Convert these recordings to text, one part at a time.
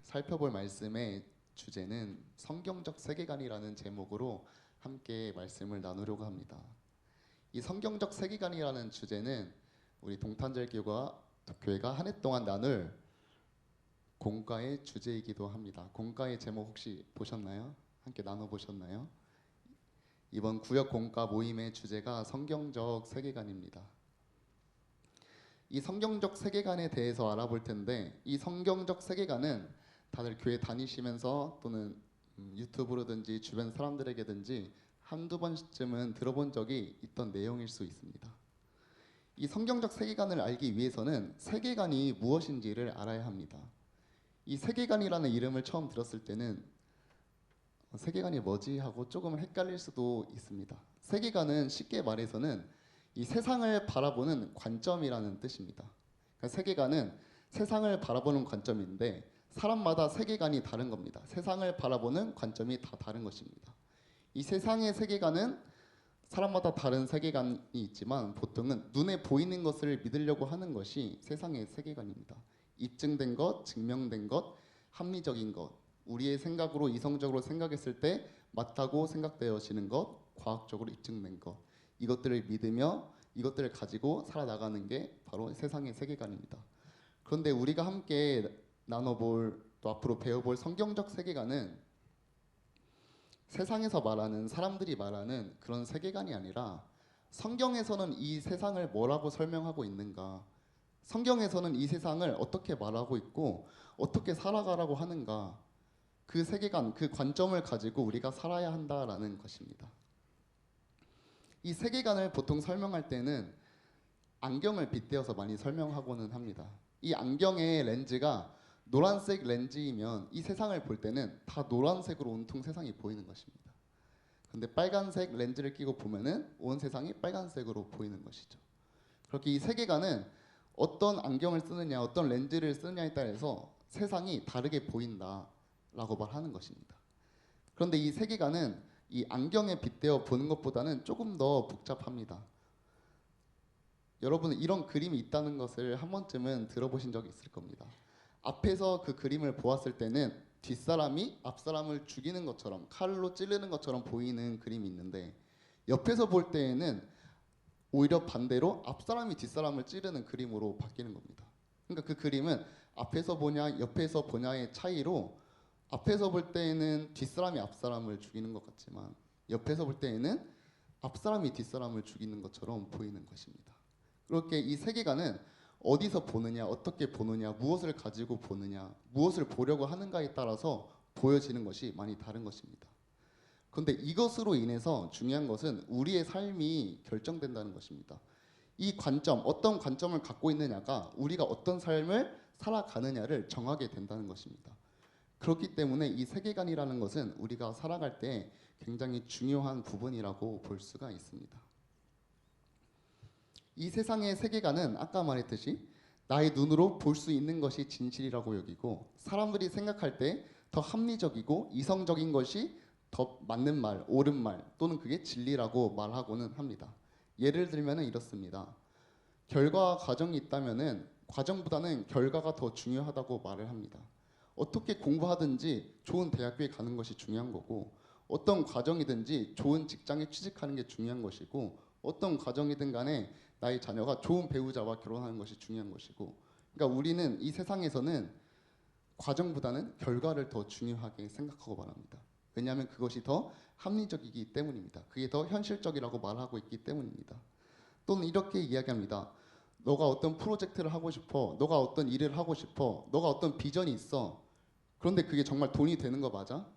살펴볼 말씀의 주제는 성경적 세계관이라는 제목으로 함께 말씀을 나누려고 합니다. 이 성경적 세계관이라는 주제는 우리 동탄절교회가 한 해 동안 나눌 공과의 주제이기도 합니다. 공과의 제목 혹시 보셨나요? 함께 나눠보셨나요? 이번 구역 공과 모임의 주제가 성경적 세계관입니다. 이 성경적 세계관에 대해서 알아볼 텐데, 이 성경적 세계관은 다들 교회 다니시면서 또는 유튜브로든지 주변 사람들에게든지 한두 번쯤은 들어본 적이 있던 내용일 수 있습니다. 이 성경적 세계관을 알기 위해서는 세계관이 무엇인지를 알아야 합니다. 이 세계관이라는 이름을 처음 들었을 때는 세계관이 뭐지 하고 조금 헷갈릴 수도 있습니다. 세계관은 쉽게 말해서는 이 세상을 바라보는 관점이라는 뜻입니다. 그러니까 세계관은 세상을 바라보는 관점인데 사람마다 세계관이 다른 겁니다. 세상을 바라보는 관점이 다 다른 것입니다. 이 세상의 세계관은 사람마다 다른 세계관이 있지만 보통은 눈에 보이는 것을 믿으려고 하는 것이 세상의 세계관입니다. 입증된 것, 증명된 것, 합리적인 것, 우리의 생각으로 이성적으로 생각했을 때 맞다고 생각되어지는 것, 과학적으로 입증된 것, 이것들을 믿으며 이것들을 가지고 살아나가는 게 바로 세상의 세계관입니다. 그런데 우리가 함께 나눠볼, 또 앞으로 배워볼 성경적 세계관은 세상에서 말하는, 사람들이 말하는 그런 세계관이 아니라 성경에서는 이 세상을 뭐라고 설명하고 있는가, 성경에서는 이 세상을 어떻게 말하고 있고 어떻게 살아가라고 하는가, 그 세계관, 그 관점을 가지고 우리가 살아야 한다라는 것입니다. 이 세계관을 보통 설명할 때는 안경을 빗대어서 많이 설명하고는 합니다. 이 안경의 렌즈가 노란색 렌즈이면 이 세상을 볼 때는 다 노란색으로 온통 세상이 보이는 것입니다. 근데 빨간색 렌즈를 끼고 보면은 온 세상이 빨간색으로 보이는 것이죠. 그렇게 이 세계관은 어떤 안경을 쓰느냐, 어떤 렌즈를 쓰느냐에 따라서 세상이 다르게 보인다라고 말하는 것입니다. 그런데 이 세계관은 이 안경에 빗대어 보는 것보다는 조금 더 복잡합니다. 여러분은 이런 그림이 있다는 것을 한 번쯤은 들어보신 적이 있을 겁니다. 앞에서 그 그림을 보았을 때는 뒷사람이 앞사람을 죽이는 것처럼, 칼로 찌르는 것처럼 보이는 그림이 있는데 옆에서 볼 때에는 오히려 반대로 앞사람이 뒷사람을 찌르는 그림으로 바뀌는 겁니다. 그러니까 그 그림은 앞에서 보냐 옆에서 보냐의 차이로 앞에서 볼 때에는 뒷사람이 앞사람을 죽이는 것 같지만 옆에서 볼 때에는 앞사람이 뒷사람을 죽이는 것처럼 보이는 것입니다. 그렇게 이 세계관은 어디서 보느냐, 어떻게 보느냐, 무엇을 가지고 보느냐, 무엇을 보려고 하는가에 따라서 보여지는 것이 많이 다른 것입니다. 그런데 이것으로 인해서 중요한 것은 우리의 삶이 결정된다는 것입니다. 이 관점, 어떤 관점을 갖고 있느냐가 우리가 어떤 삶을 살아가느냐를 정하게 된다는 것입니다. 그렇기 때문에 이 세계관이라는 것은 우리가 살아갈 때 굉장히 중요한 부분이라고 볼 수가 있습니다. 이 세상의 세계관은 아까 말했듯이 나의 눈으로 볼 수 있는 것이 진실이라고 여기고 사람들이 생각할 때 더 합리적이고 이성적인 것이 더 맞는 말, 옳은 말 또는 그게 진리라고 말하고는 합니다. 예를 들면 이렇습니다. 결과와 과정이 있다면 과정보다는 결과가 더 중요하다고 말을 합니다. 어떻게 공부하든지 좋은 대학교에 가는 것이 중요한 거고 어떤 과정이든지 좋은 직장에 취직하는 게 중요한 것이고 어떤 과정이든 간에 나의 자녀가 좋은 배우자와 결혼하는 것이 중요한 것이고, 그러니까 우리는 이 세상에서는 과정보다는 결과를 더 중요하게 생각하고 말합니다. 왜냐하면 그것이 더 합리적이기 때문입니다. 그게 더 현실적이라고 말하고 있기 때문입니다. 또는 이렇게 이야기합니다. 너가 어떤 프로젝트를 하고 싶어, 너가 어떤 일을 하고 싶어, 너가 어떤 비전이 있어. 그런데 그게 정말 돈이 되는 거 맞아?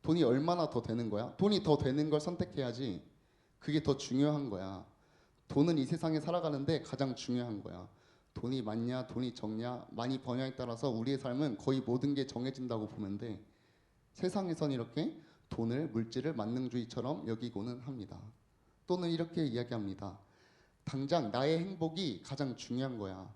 돈이 얼마나 더 되는 거야? 돈이 더 되는 걸 선택해야지. 그게 더 중요한 거야. 돈은 이 세상에 살아가는데 가장 중요한 거야. 돈이 많냐, 돈이 적냐, 많이 버냐에 따라서 우리의 삶은 거의 모든 게 정해진다고 보면 돼. 세상에선 이렇게 돈을, 물질을 만능주의처럼 여기고는 합니다. 또는 이렇게 이야기합니다. 당장 나의 행복이 가장 중요한 거야.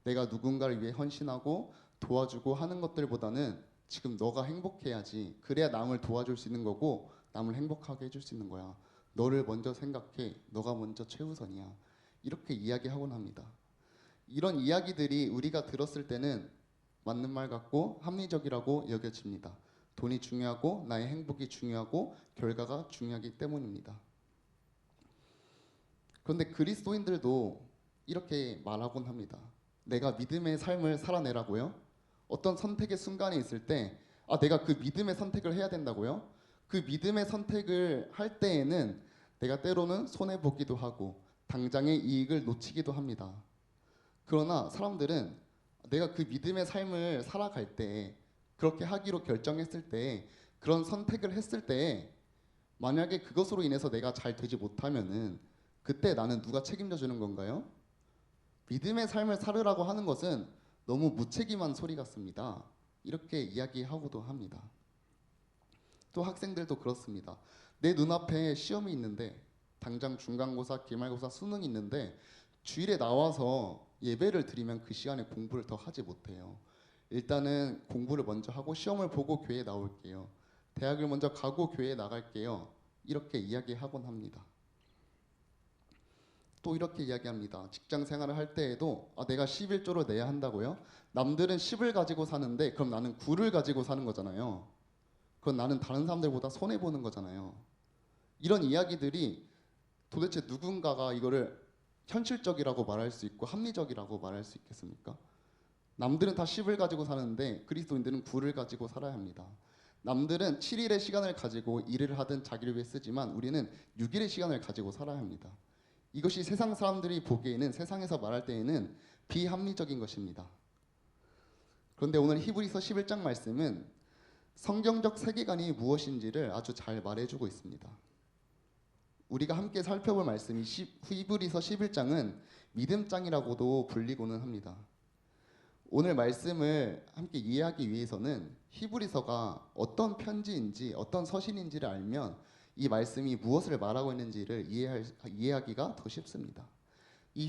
내가 누군가를 위해 헌신하고 도와주고 하는 것들보다는 지금 너가 행복해야지. 그래야 남을 도와줄 수 있는 거고 남을 행복하게 해줄 수 있는 거야. 너를 먼저 생각해. 너가 먼저 최우선이야. 이렇게 이야기하곤 합니다. 이런 이야기들이 우리가 들었을 때는 맞는 말 같고 합리적이라고 여겨집니다. 돈이 중요하고 나의 행복이 중요하고 결과가 중요하기 때문입니다. 그런데 그리스도인들도 이렇게 말하곤 합니다. 내가 믿음의 삶을 살아내라고요? 어떤 선택의 순간이 있을 때 내가 그 믿음의 선택을 해야 된다고요? 그 믿음의 선택을 할 때에는 내가 때로는 손해보기도 하고 당장의 이익을 놓치기도 합니다. 그러나 사람들은 내가 그 믿음의 삶을 살아갈 때 그렇게 하기로 결정했을 때 그런 선택을 했을 때 만약에 그것으로 인해서 내가 잘 되지 못하면은 그때 나는 누가 책임져 주는 건가요? 믿음의 삶을 살으라고 하는 것은 너무 무책임한 소리 같습니다. 이렇게 이야기하고도 합니다. 또 학생들도 그렇습니다. 내 눈앞에 시험이 있는데 당장 중간고사, 기말고사, 수능이 있는데 주일에 나와서 예배를 드리면 그 시간에 공부를 더 하지 못해요. 일단은 공부를 먼저 하고 시험을 보고 교회에 나올게요. 대학을 먼저 가고 교회에 나갈게요. 이렇게 이야기하곤 합니다. 또 이렇게 이야기합니다. 직장 생활을 할 때에도 내가 11조를 내야 한다고요? 남들은 10을 가지고 사는데 그럼 나는 9를 가지고 사는 거잖아요. 그건 나는 다른 사람들보다 손해보는 거잖아요. 이런 이야기들이 도대체 누군가가 이거를 현실적이라고 말할 수 있고 합리적이라고 말할 수 있겠습니까? 남들은 다 10을 가지고 사는데 그리스도인들은 9를 가지고 살아야 합니다. 남들은 7일의 시간을 가지고 일을 하든 자기를 위해 쓰지만 우리는 6일의 시간을 가지고 살아야 합니다. 이것이 세상 사람들이 보기에는 세상에서 말할 때에는 비합리적인 것입니다. 그런데 오늘 히브리서 11장 말씀은 성경적 세계관이 무엇인지를 아주 잘 말해주고 있습니다. 우리가 함께 살펴볼 말씀이 히브리서 11장은 믿음장이라고도 불리고는 합니다. 오늘 말씀을 함께 이해하기 위해서는 히브리서가 어떤 편지인지 어떤 서신인지를 알면 이 말씀이 무엇을 말하고 있는지를 이해하기가 더 쉽습니다. 이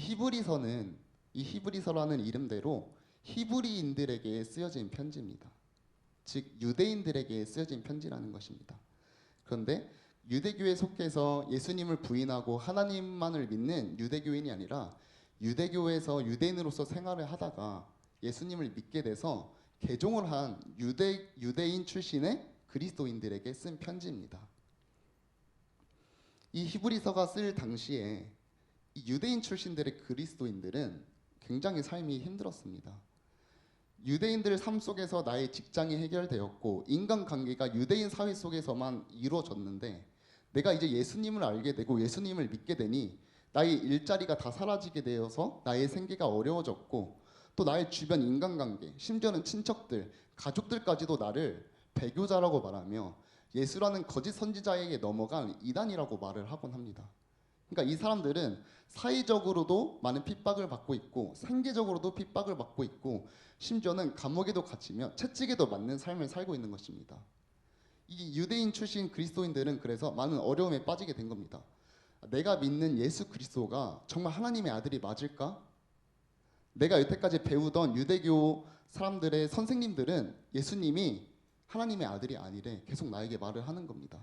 히브리서라는 이름대로 히브리인들에게 쓰여진 편지입니다. 즉 유대인들에게 쓰여진 편지라는 것입니다. 그런데 유대교에 속해서 예수님을 부인하고 하나님만을 믿는 유대교인이 아니라 유대교에서 유대인으로서 생활을 하다가 예수님을 믿게 돼서 개종을 한 유대인 출신의 그리스도인들에게 쓴 편지입니다. 이 히브리서가 쓸 당시에 이 유대인 출신들의 그리스도인들은 굉장히 삶이 힘들었습니다. 유대인들 삶 속에서 나의 직장이 해결되었고 인간관계가 유대인 사회 속에서만 이루어졌는데 내가 이제 예수님을 알게 되고 예수님을 믿게 되니 나의 일자리가 다 사라지게 되어서 나의 생계가 어려워졌고 또 나의 주변 인간관계, 심지어는 친척들, 가족들까지도 나를 배교자라고 말하며 예수라는 거짓 선지자에게 넘어간 이단이라고 말을 하곤 합니다. 그러니까 이 사람들은 사회적으로도 많은 핍박을 받고 있고 생계적으로도 핍박을 받고 있고 심지어는 감옥에도 갇히며 채찍에도 맞는 삶을 살고 있는 것입니다. 이 유대인 출신 그리스도인들은 그래서 많은 어려움에 빠지게 된 겁니다. 내가 믿는 예수 그리스도가 정말 하나님의 아들이 맞을까? 내가 여태까지 배우던 유대교 사람들의 선생님들은 예수님이 하나님의 아들이 아니래 계속 나에게 말을 하는 겁니다.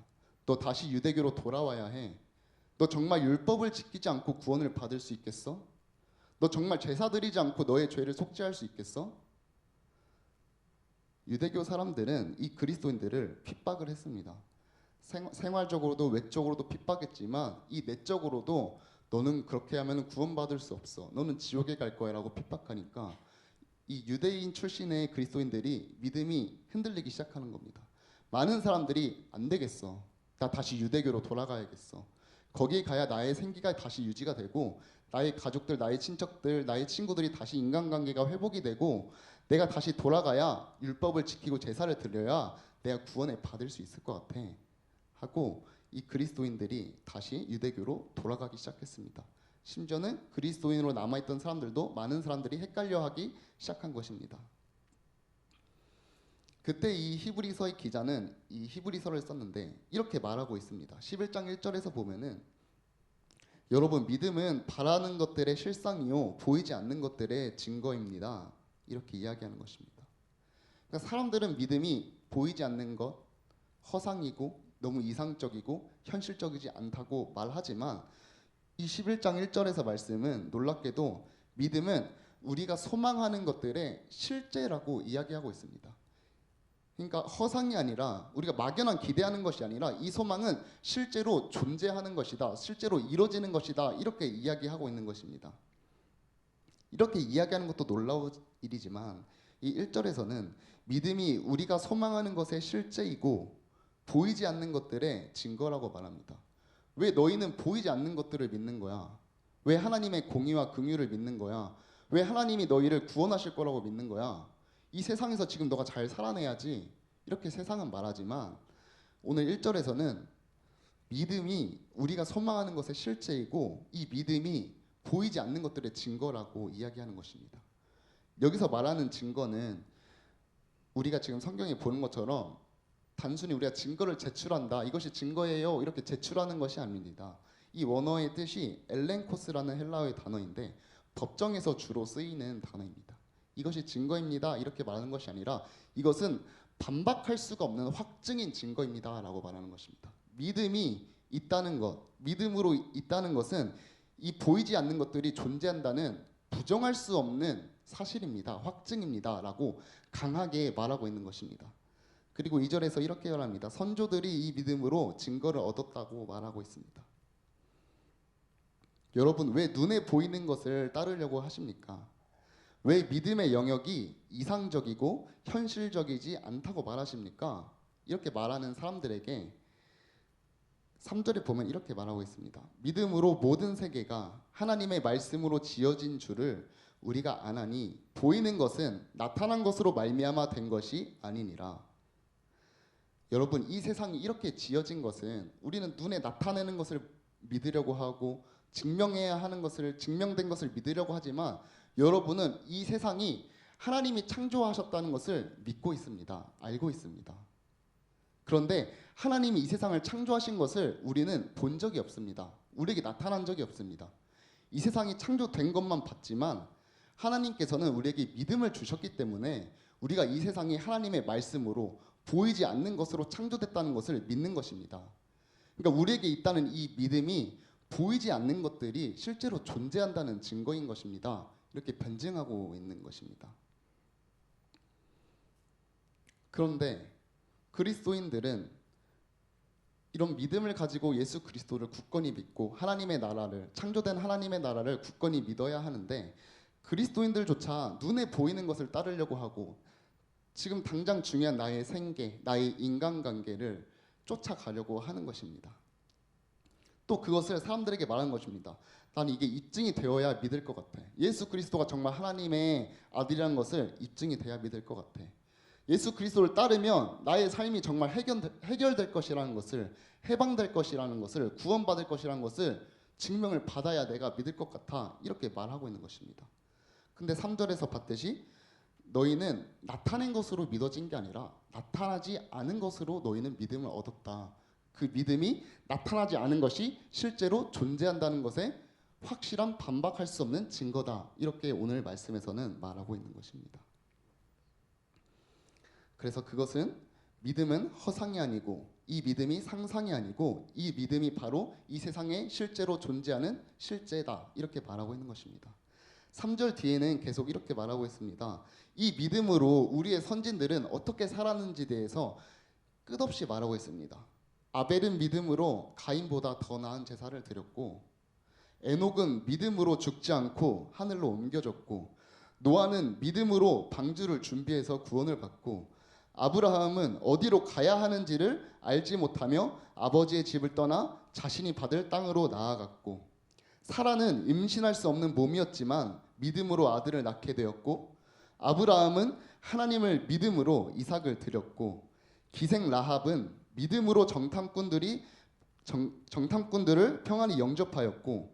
너 다시 유대교로 돌아와야 해. 너 정말 율법을 지키지 않고 구원을 받을 수 있겠어? 너 정말 제사 드리지 않고 너의 죄를 속죄할 수 있겠어? 유대교 사람들은 이 그리스도인들을 핍박을 했습니다. 생활적으로도 외적으로도 핍박했지만 이 내적으로도 너는 그렇게 하면 구원받을 수 없어. 너는 지옥에 갈 거야 라고 핍박하니까 이 유대인 출신의 그리스도인들이 믿음이 흔들리기 시작하는 겁니다. 많은 사람들이 안 되겠어. 나 다시 유대교로 돌아가야겠어. 거기에 가야 나의 생기가 다시 유지가 되고 나의 가족들, 나의 친척들, 나의 친구들이 다시 인간관계가 회복이 되고 내가 다시 돌아가야 율법을 지키고 제사를 드려야 내가 구원을 받을 수 있을 것 같아 하고 이 그리스도인들이 다시 유대교로 돌아가기 시작했습니다. 심지어는 그리스도인으로 남아있던 사람들도 많은 사람들이 헷갈려하기 시작한 것입니다. 그때 이 히브리서의 기자는 이 히브리서를 썼는데 이렇게 말하고 있습니다. 11장 1절에서 보면은 여러분 믿음은 바라는 것들의 실상이요 보이지 않는 것들의 증거입니다. 이렇게 이야기하는 것입니다. 그러니까 사람들은 믿음이 보이지 않는 것, 허상이고 너무 이상적이고 현실적이지 않다고 말하지만 이 11장 1절에서 말씀은 놀랍게도 믿음은 우리가 소망하는 것들의 실제라고 이야기하고 있습니다. 그러니까 허상이 아니라 우리가 막연한 기대하는 것이 아니라 이 소망은 실제로 존재하는 것이다. 실제로 이루어지는 것이다. 이렇게 이야기하고 있는 것입니다. 이렇게 이야기하는 것도 놀라운 일이지만 이 1절에서는 믿음이 우리가 소망하는 것의 실제이고 보이지 않는 것들의 증거라고 말합니다. 왜 너희는 보이지 않는 것들을 믿는 거야? 왜 하나님의 공의와 긍휼을 믿는 거야? 왜 하나님이 너희를 구원하실 거라고 믿는 거야? 이 세상에서 지금 너가 잘 살아내야지. 이렇게 세상은 말하지만 오늘 1절에서는 믿음이 우리가 소망하는 것의 실제이고 이 믿음이 보이지 않는 것들의 증거라고 이야기하는 것입니다. 여기서 말하는 증거는 우리가 지금 성경에 보는 것처럼 단순히 우리가 증거를 제출한다, 이것이 증거예요, 이렇게 제출하는 것이 아닙니다. 이 원어의 뜻이 엘렌코스라는 헬라어의 단어인데 법정에서 주로 쓰이는 단어입니다. 이것이 증거입니다, 이렇게 말하는 것이 아니라 이것은 반박할 수가 없는 확증인 증거입니다 라고 말하는 것입니다. 믿음이 있다는 것, 믿음으로 있다는 것은 이 보이지 않는 것들이 존재한다는 부정할 수 없는 사실입니다. 확증입니다 라고 강하게 말하고 있는 것입니다. 그리고 2절에서 이렇게 말합니다. 선조들이 이 믿음으로 증거를 얻었다고 말하고 있습니다. 여러분, 왜 눈에 보이는 것을 따르려고 하십니까? 왜 믿음의 영역이 이상적이고 현실적이지 않다고 말하십니까? 이렇게 말하는 사람들에게 3절에 보면 이렇게 말하고 있습니다. 믿음으로 모든 세계가 하나님의 말씀으로 지어진 줄을 우리가 아나니 보이는 것은 나타난 것으로 말미암아 된 것이 아니니라. 여러분, 이 세상이 이렇게 지어진 것은 우리는 눈에 나타내는 것을 믿으려고 하고 증명해야 하는 것을, 증명된 것을 믿으려고 하지만 여러분은 이 세상이 하나님이 창조하셨다는 것을 믿고 있습니다. 알고 있습니다. 그런데 하나님이 이 세상을 창조하신 것을 우리는 본 적이 없습니다. 우리에게 나타난 적이 없습니다. 이 세상이 창조된 것만 봤지만 하나님께서는 우리에게 믿음을 주셨기 때문에 우리가 이 세상이 하나님의 말씀으로 보이지 않는 것으로 창조됐다는 것을 믿는 것입니다. 그러니까 우리에게 있다는 이 믿음이 보이지 않는 것들이 실제로 존재한다는 증거인 것입니다. 이렇게 변증하고 있는 것입니다. 그런데 그리스도인들은 이런 믿음을 가지고 예수 그리스도를 굳건히 믿고 하나님의 나라를, 창조된 하나님의 나라를 굳건히 믿어야 하는데 그리스도인들조차 눈에 보이는 것을 따르려고 하고 지금 당장 중요한 나의 생계, 나의 인간관계를 쫓아가려고 하는 것입니다. 또 그것을 사람들에게 말하는 것입니다. 난 이게 입증이 되어야 믿을 것 같아. 예수 그리스도가 정말 하나님의 아들이라는 것을 입증이 돼야 믿을 것 같아. 예수 그리스도를 따르면 나의 삶이 정말 해결될 것이라는 것을, 해방될 것이라는 것을, 구원받을 것이라는 것을 증명을 받아야 내가 믿을 것 같아. 이렇게 말하고 있는 것입니다. 근데 3절에서 봤듯이 너희는 나타낸 것으로 믿어진 게 아니라 나타나지 않은 것으로 너희는 믿음을 얻었다. 그 믿음이 나타나지 않은 것이 실제로 존재한다는 것에 확실한 반박할 수 없는 증거다. 이렇게 오늘 말씀에서는 말하고 있는 것입니다. 그래서 그것은 믿음은 허상이 아니고 이 믿음이 상상이 아니고 이 믿음이 바로 이 세상에 실제로 존재하는 실제다. 이렇게 말하고 있는 것입니다. 3절 뒤에는 계속 이렇게 말하고 있습니다. 이 믿음으로 우리의 선진들은 어떻게 살았는지에 대해서 끝없이 말하고 있습니다. 아벨은 믿음으로 가인보다 더 나은 제사를 드렸고 에녹은 믿음으로 죽지 않고 하늘로 옮겨졌고 노아는 믿음으로 방주를 준비해서 구원을 받고 아브라함은 어디로 가야 하는지를 알지 못하며 아버지의 집을 떠나 자신이 받을 땅으로 나아갔고 사라는 임신할 수 없는 몸이었지만 믿음으로 아들을 낳게 되었고 아브라함은 하나님을 믿음으로 이삭을 드렸고 기생 라합은 믿음으로 정탐꾼들을 평안히 영접하였고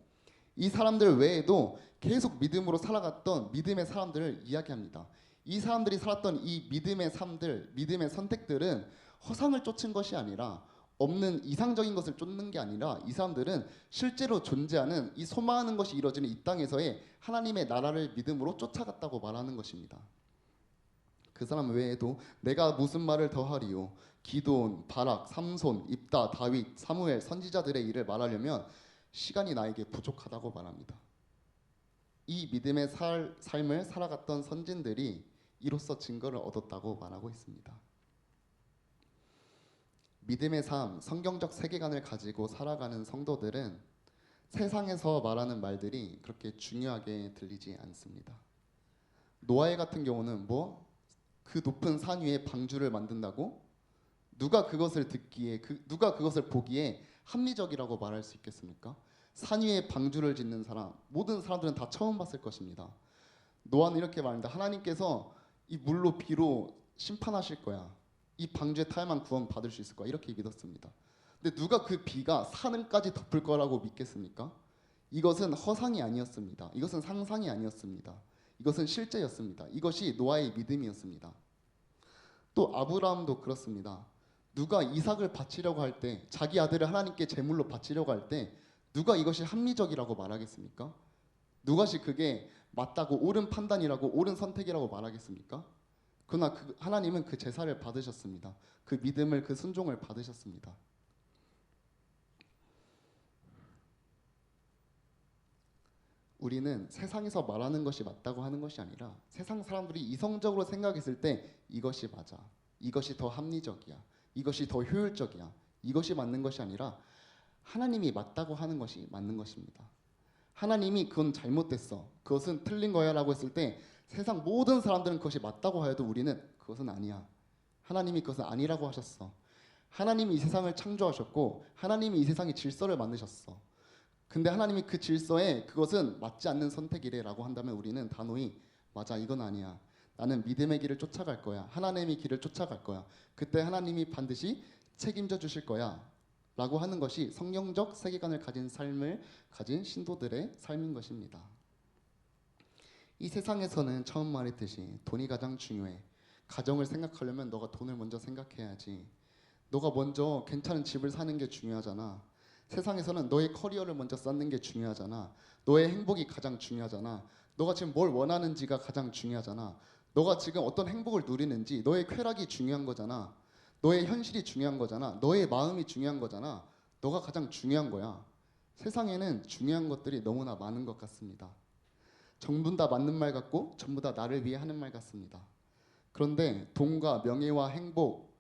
이 사람들 외에도 계속 믿음으로 살아갔던 믿음의 사람들을 이야기합니다. 이 사람들이 살았던 이 믿음의 삶들, 믿음의 선택들은 허상을 쫓은 것이 아니라 없는 이상적인 것을 쫓는 게 아니라 이 사람들은 실제로 존재하는 이 소망하는 것이 이루어지는 이 땅에서의 하나님의 나라를 믿음으로 쫓아갔다고 말하는 것입니다. 그 사람 외에도 내가 무슨 말을 더하리요? 기드온, 바락, 삼손, 입다, 다윗, 사무엘 선지자들의 일을 말하려면 시간이 나에게 부족하다고 말합니다. 이 믿음의 삶을 살아갔던 선진들이 이로써 증거를 얻었다고 말하고 있습니다. 믿음의 삶, 성경적 세계관을 가지고 살아가는 성도들은 세상에서 말하는 말들이 그렇게 중요하게 들리지 않습니다. 노아의 같은 경우는 그 높은 산 위에 방주를 만든다고? 누가 그것을 듣기에, 누가 그것을 보기에 합리적이라고 말할 수 있겠습니까? 산 위에 방주를 짓는 사람, 모든 사람들은 다 처음 봤을 것입니다. 노아는 이렇게 말합니다. 하나님께서 이 물로 비로 심판하실 거야. 이 방주에 타야만 구원 받을 수 있을 거야. 이렇게 믿었습니다. 근데 누가 그 비가 산을까지 덮을 거라고 믿겠습니까? 이것은 허상이 아니었습니다. 이것은 상상이 아니었습니다. 이것은 실제였습니다. 이것이 노아의 믿음이었습니다. 또 아브라함도 그렇습니다. 누가 이삭을 바치려고 할 때, 자기 아들을 하나님께 제물로 바치려고 할 때 누가 이것이 합리적이라고 말하겠습니까? 누가시 그게 맞다고, 옳은 판단이라고, 옳은 선택이라고 말하겠습니까? 그러나 하나님은 그 제사를 받으셨습니다. 그 믿음을, 그 순종을 받으셨습니다. 우리는 세상에서 말하는 것이 맞다고 하는 것이 아니라 세상 사람들이 이성적으로 생각했을 때 이것이 맞아, 이것이 더 합리적이야, 이것이 더 효율적이야, 이것이 맞는 것이 아니라 하나님이 맞다고 하는 것이 맞는 것입니다. 하나님이 그건 잘못됐어, 그것은 틀린 거야 라고 했을 때 세상 모든 사람들은 그것이 맞다고 하여도 우리는 그것은 아니야, 하나님이 그것은 아니라고 하셨어, 하나님이 이 세상을 창조하셨고 하나님이 이 세상의 질서를 만드셨어, 근데 하나님이 그 질서에 그것은 맞지 않는 선택이래 라고 한다면 우리는 단호히 맞아, 이건 아니야, 나는 믿음의 길을 쫓아갈 거야, 하나님의 길을 쫓아갈 거야, 그때 하나님이 반드시 책임져 주실 거야 라고 하는 것이 성경적 세계관을 가진 삶을 가진 신도들의 삶인 것입니다. 이 세상에서는 처음 말했듯이 돈이 가장 중요해. 가정을 생각하려면 너가 돈을 먼저 생각해야지. 너가 먼저 괜찮은 집을 사는 게 중요하잖아. 세상에서는 너의 커리어를 먼저 쌓는 게 중요하잖아. 너의 행복이 가장 중요하잖아. 너가 지금 뭘 원하는지가 가장 중요하잖아. 너가 지금 어떤 행복을 누리는지, 너의 쾌락이 중요한 거잖아. 너의 현실이 중요한 거잖아. 너의 마음이 중요한 거잖아. 너가 가장 중요한 거야. 세상에는 중요한 것들이 너무나 많은 것 같습니다. 전부 다 맞는 말 같고 전부 다 나를 위해 하는 말 같습니다. 그런데 돈과 명예와 행복,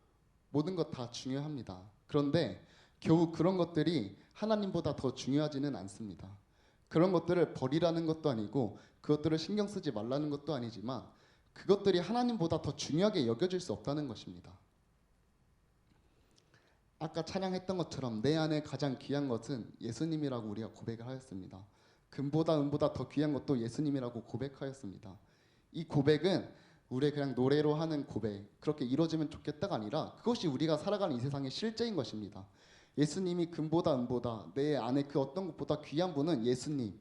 모든 것 다 중요합니다. 그런데 겨우 그런 것들이 하나님보다 더 중요하지는 않습니다. 그런 것들을 버리라는 것도 아니고 그것들을 신경 쓰지 말라는 것도 아니지만 그것들이 하나님보다 더 중요하게 여겨질 수 없다는 것입니다. 아까 찬양했던 것처럼 내 안에 가장 귀한 것은 예수님이라고 우리가 고백을 하였습니다. 금보다 은보다 더 귀한 것도 예수님이라고 고백하였습니다. 이 고백은 우리의 그냥 노래로 하는 고백, 그렇게 이루어지면 좋겠다가 아니라 그것이 우리가 살아가는 이 세상의 실제인 것입니다. 예수님이 금보다 은보다, 내 안에 그 어떤 것보다 귀한 분은 예수님,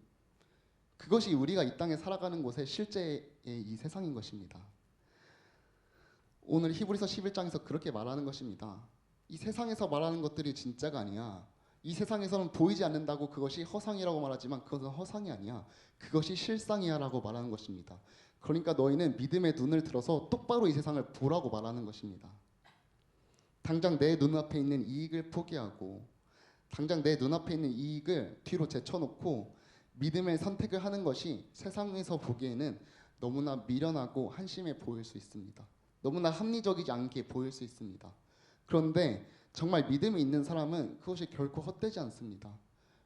그것이 우리가 이 땅에 살아가는 곳의 실제의 이 세상인 것입니다. 오늘 히브리서 11장에서 그렇게 말하는 것입니다. 이 세상에서 말하는 것들이 진짜가 아니야. 이 세상에서는 보이지 않는다고 그것이 허상이라고 말하지만 그것은 허상이 아니야. 그것이 실상이야 라고 말하는 것입니다. 그러니까 너희는 믿음의 눈을 들어서 똑바로 이 세상을 보라고 말하는 것입니다. 당장 내 눈앞에 있는 이익을 포기하고, 당장 내 눈앞에 있는 이익을 뒤로 제쳐놓고 믿음의 선택을 하는 것이 세상에서 보기에는 너무나 미련하고 한심해 보일 수 있습니다. 너무나 합리적이지 않게 보일 수 있습니다. 그런데 정말 믿음이 있는 사람은 그것이 결코 헛되지 않습니다.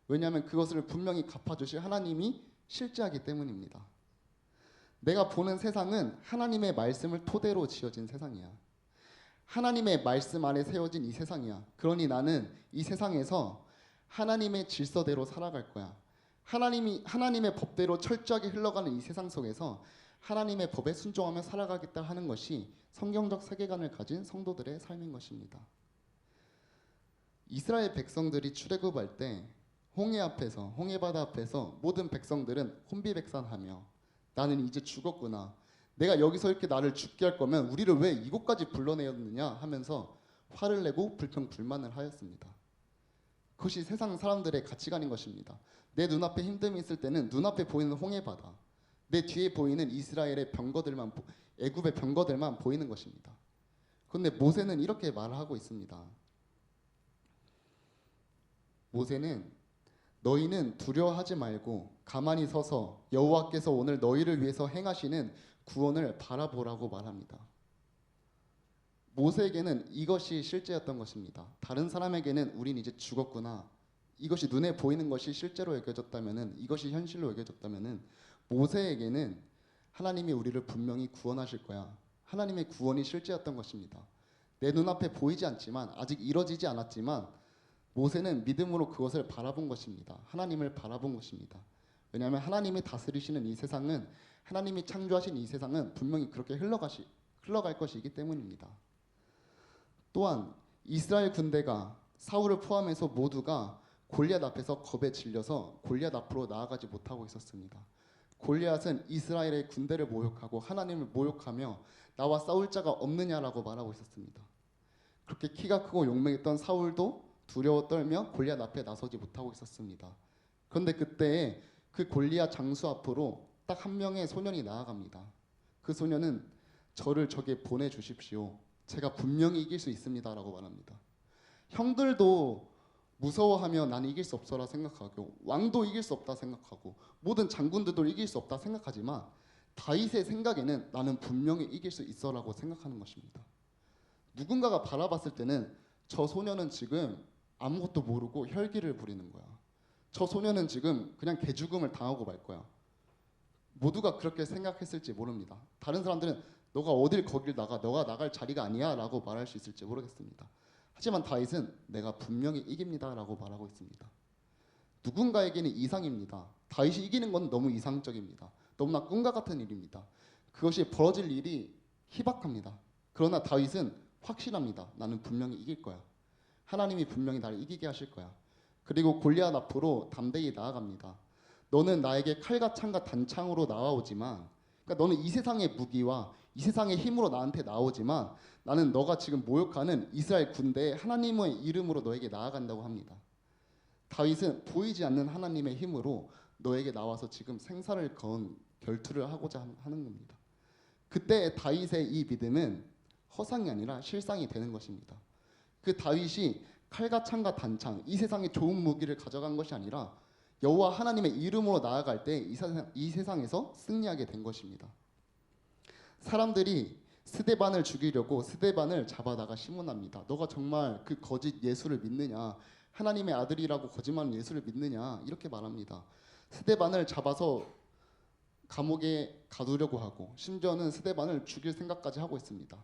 왜냐하면 그것을 분명히 갚아주실 하나님이 실제하기 때문입니다. 내가 보는 세상은 하나님의 말씀을 토대로 지어진 세상이야. 하나님의 말씀 아래 세워진 이 세상이야. 그러니 나는 이 세상에서 하나님의 질서대로 살아갈 거야. 하나님의 법대로 철저하게 흘러가는 이 세상 속에서 하나님의 법에 순종하며 살아가겠다 하는 것이 성경적 세계관을 가진 성도들의 삶인 것입니다. 이스라엘 백성들이 출애굽할 때 홍해 바다 앞에서 모든 백성들은 혼비백산하며 나는 이제 죽었구나, 내가 여기서 이렇게 나를 죽게 할 거면 우리를 왜 이곳까지 불러내었느냐 하면서 화를 내고 불평불만을 하였습니다. 그것이 세상 사람들의 가치관인 것입니다. 내 눈앞에 힘듦이 있을 때는 눈앞에 보이는 홍해 바다, 내 뒤에 보이는 이스라엘의 병거들만, 애굽의 병거들만 보이는 것입니다. 그런데 모세는 이렇게 말하고 있습니다. 모세는 너희는 두려워하지 말고 가만히 서서 여호와께서 오늘 너희를 위해서 행하시는 구원을 바라보라고 말합니다. 모세에게는 이것이 실제였던 것입니다. 다른 사람에게는 우린 이제 죽었구나, 이것이 눈에 보이는 것이 실제로 여겨졌다면은, 이것이 현실로 여겨졌다면은, 모세에게는 하나님이 우리를 분명히 구원하실 거야, 하나님의 구원이 실제였던 것입니다. 내 눈앞에 보이지 않지만, 아직 이뤄지지 않았지만 모세는 믿음으로 그것을 바라본 것입니다. 하나님을 바라본 것입니다. 왜냐하면 하나님이 다스리시는 이 세상은, 하나님이 창조하신 이 세상은 분명히 그렇게 흘러갈 것이기 때문입니다. 또한 이스라엘 군대가, 사울을 포함해서 모두가 골리앗 앞에서 겁에 질려서 골리앗 앞으로 나아가지 못하고 있었습니다. 골리앗은 이스라엘의 군대를 모욕하고 하나님을 모욕하며 나와 싸울 자가 없느냐라고 말하고 있었습니다. 그렇게 키가 크고 용맹했던 사울도 두려워 떨며 골리앗 앞에 나서지 못하고 있었습니다. 그런데 그때 그 골리앗 장수 앞으로 딱 한 명의 소년이 나아갑니다. 그 소년은 저를 저게 보내주십시오, 제가 분명히 이길 수 있습니다 라고 말합니다. 형들도 무서워하며 나는 이길 수 없어라 생각하고, 왕도 이길 수 없다 생각하고, 모든 장군들도 이길 수 없다 생각하지만 다윗의 생각에는 나는 분명히 이길 수 있어라고 생각하는 것입니다. 누군가가 바라봤을 때는 저 소년은 지금 아무것도 모르고 혈기를 부리는 거야, 저 소년은 지금 그냥 개죽음을 당하고 말 거야, 모두가 그렇게 생각했을지 모릅니다. 다른 사람들은 너가 어딜 거길 나가, 너가 나갈 자리가 아니야 라고 말할 수 있을지 모르겠습니다. 하지만 다윗은 내가 분명히 이깁니다 라고 말하고 있습니다. 누군가에게는 이상입니다. 다윗이 이기는 건 너무 이상적입니다. 너무나 꿈과 같은 일입니다. 그것이 벌어질 일이 희박합니다. 그러나 다윗은 확실합니다. 나는 분명히 이길 거야, 하나님이 분명히 나를 이기게 하실 거야. 그리고 골리앗 앞으로 담대히 나아갑니다. 너는 나에게 칼과 창과 단창으로 나와오지만, 그러니까 너는 이 세상의 무기와 이 세상의 힘으로 나한테 나오지만 나는 너가 지금 모욕하는 이스라엘 군대의 하나님의 이름으로 너에게 나아간다고 합니다. 다윗은 보이지 않는 하나님의 힘으로 너에게 나와서 지금 생사를 건 결투를 하고자 하는 겁니다. 그때 다윗의 이 믿음은 허상이 아니라 실상이 되는 것입니다. 그 다윗이 칼과 창과 단창, 이 세상의 좋은 무기를 가져간 것이 아니라 여호와 하나님의 이름으로 나아갈 때 이 세상에서 승리하게 된 것입니다. 사람들이 스데반을 죽이려고 스데반을 잡아다가 심문합니다. 너가 정말 그 거짓 예수를 믿느냐, 하나님의 아들이라고 거짓말하는 예수를 믿느냐, 이렇게 말합니다. 스데반을 잡아서 감옥에 가두려고 하고, 심지어는 스데반을 죽일 생각까지 하고 있습니다.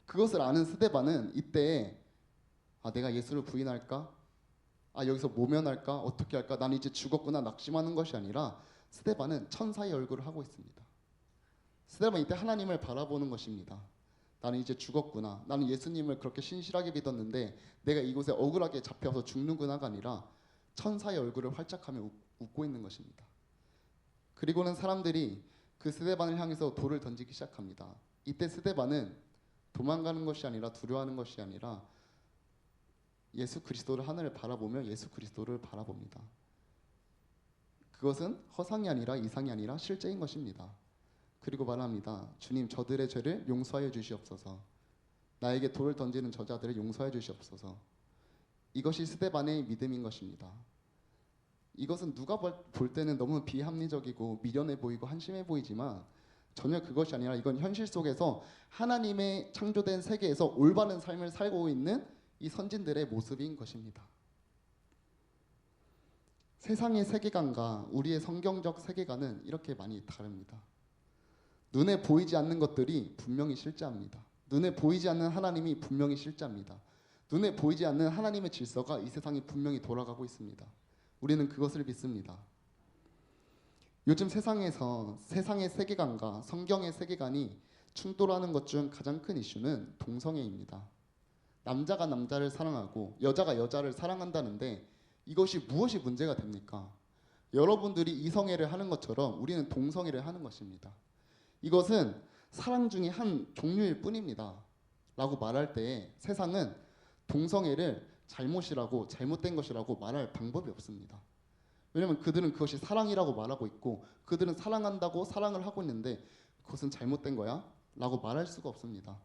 그것을 아는 스데반은 이때 내가 예수를 부인할까? 여기서 모면할까? 어떻게 할까? 나는 이제 죽었구나 낙심하는 것이 아니라 스데반은 천사의 얼굴을 하고 있습니다. 스데반은 이때 하나님을 바라보는 것입니다. 나는 이제 죽었구나, 나는 예수님을 그렇게 신실하게 믿었는데 내가 이곳에 억울하게 잡혀서 죽는구나가 아니라 천사의 얼굴을 활짝하며 웃고 있는 것입니다. 그리고는 사람들이 그 스데반을 향해서 돌을 던지기 시작합니다. 이때 스데반은 도망가는 것이 아니라, 두려워하는 것이 아니라 예수 그리스도를, 하늘을 바라보며 예수 그리스도를 바라봅니다. 그것은 허상이 아니라 이상이 아니라 실제인 것입니다. 그리고 말합니다. 주님, 저들의 죄를 용서하여 주시옵소서. 나에게 돌을 던지는 저자들을 용서하여 주시옵소서. 이것이 스데반의 믿음인 것입니다. 이것은 누가 볼 때는 너무 비합리적이고 미련해 보이고 한심해 보이지만 전혀 그것이 아니라 이건 현실 속에서 하나님의 창조된 세계에서 올바른 삶을 살고 있는 이 선진들의 모습인 것입니다. 세상의 세계관과 우리의 성경적 세계관은 이렇게 많이 다릅니다. 눈에 보이지 않는 것들이 분명히 실제합니다. 눈에 보이지 않는 하나님이 분명히 실제합니다. 눈에 보이지 않는 하나님의 질서가 이 세상이 분명히 돌아가고 있습니다. 우리는 그것을 믿습니다. 요즘 세상에서 세상의 세계관과 성경의 세계관이 충돌하는 것 중 가장 큰 이슈는 동성애입니다. 남자가 남자를 사랑하고 여자가 여자를 사랑한다는데 이것이 무엇이 문제가 됩니까? 여러분들이 이성애를 하는 것처럼 우리는 동성애를 하는 것입니다. 이것은 사랑 중에 한 종류일 뿐입니다 라고 말할 때 세상은 동성애를 잘못이라고, 잘못된 것이라고 말할 방법이 없습니다. 왜냐하면 그들은 그것이 사랑이라고 말하고 있고, 그들은 사랑한다고 사랑을 하고 있는데 그것은 잘못된 거야? 라고 말할 수가 없습니다.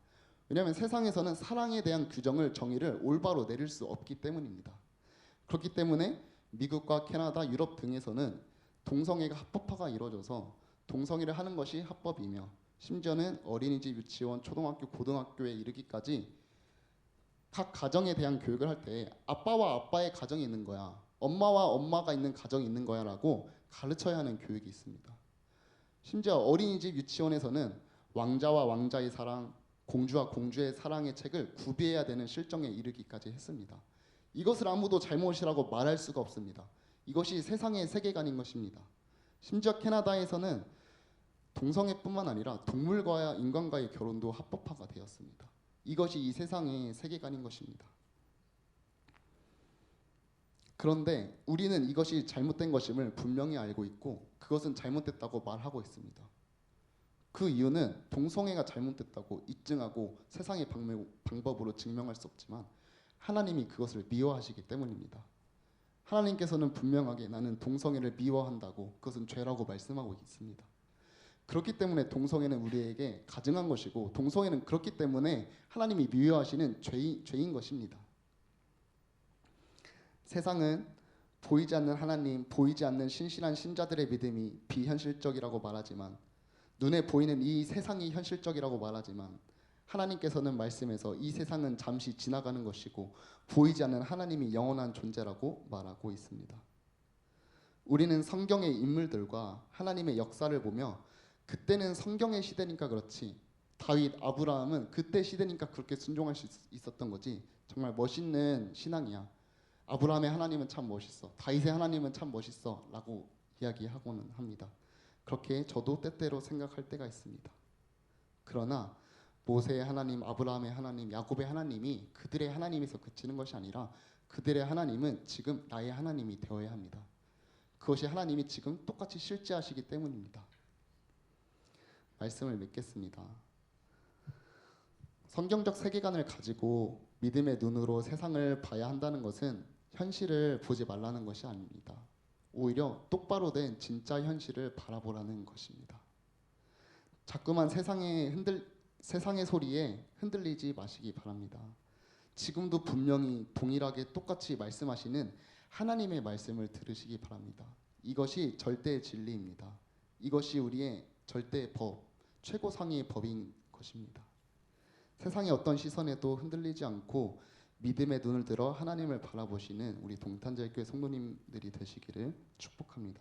왜냐하면 세상에서는 사랑에 대한 규정을, 정의를 올바로 내릴 수 없기 때문입니다. 그렇기 때문에 미국과 캐나다, 유럽 등에서는 동성애가 합법화가 이루어져서 동성애를 하는 것이 합법이며 심지어는 어린이집, 유치원, 초등학교, 고등학교에 이르기까지 각 가정에 대한 교육을 할 때 아빠와 아빠의 가정이 있는 거야, 엄마와 엄마가 있는 가정이 있는 거야라고 가르쳐야 하는 교육이 있습니다. 심지어 어린이집, 유치원에서는 왕자와 왕자의 사랑, 공주와 공주의 사랑의 책을 구비해야 되는 실정에 이르기까지 했습니다. 이것을 아무도 잘못이라고 말할 수가 없습니다. 이것이 세상의 세계관인 것입니다. 심지어 캐나다에서는 동성애뿐만 아니라 동물과 인간과의 결혼도 합법화가 되었습니다. 이것이 이 세상의 세계관인 것입니다. 그런데 우리는 이것이 잘못된 것임을 분명히 알고 있고 그것은 잘못됐다고 말하고 있습니다. 그 이유는 동성애가 잘못됐다고 입증하고 세상의 방법으로 증명할 수 없지만 하나님이 그것을 미워하시기 때문입니다. 하나님께서는 분명하게 나는 동성애를 미워한다고, 그것은 죄라고 말씀하고 있습니다. 그렇기 때문에 동성애는 우리에게 가증한 것이고 동성애는 그렇기 때문에 하나님이 미워하시는 죄인 것입니다. 세상은 보이지 않는 하나님, 보이지 않는 신실한 신자들의 믿음이 비현실적이라고 말하지만, 눈에 보이는 이 세상이 현실적이라고 말하지만 하나님께서는 말씀에서 이 세상은 잠시 지나가는 것이고 보이지 않는 하나님이 영원한 존재라고 말하고 있습니다. 우리는 성경의 인물들과 하나님의 역사를 보며 그때는 성경의 시대니까 그렇지, 다윗, 아브라함은 그때 시대니까 그렇게 순종할 수 있었던 거지, 정말 멋있는 신앙이야, 아브라함의 하나님은 참 멋있어, 다윗의 하나님은 참 멋있어 라고 이야기하고는 합니다. 그렇게 저도 때때로 생각할 때가 있습니다. 그러나 모세의 하나님, 아브라함의 하나님, 야곱의 하나님이 그들의 하나님에서 그치는 것이 아니라 그들의 하나님은 지금 나의 하나님이 되어야 합니다. 그것이 하나님이 지금 똑같이 실제하시기 때문입니다. 말씀을 맺겠습니다. 성경적 세계관을 가지고 믿음의 눈으로 세상을 봐야 한다는 것은 현실을 보지 말라는 것이 아닙니다. 오히려 똑바로 된 진짜 현실을 바라보라는 것입니다. 자꾸만 세상의 소리에 흔들리지 마시기 바랍니다. 지금도 분명히 동일하게 똑같이 말씀하시는 하나님의 말씀을 들으시기 바랍니다. 이것이 절대 진리입니다. 이것이 우리의 절대 법, 최고상의 법인 것입니다. 세상의 어떤 시선에도 흔들리지 않고 믿음의 눈을 들어 하나님을 바라보시는 우리 동탄제일교회 성도님들이 되시기를 축복합니다.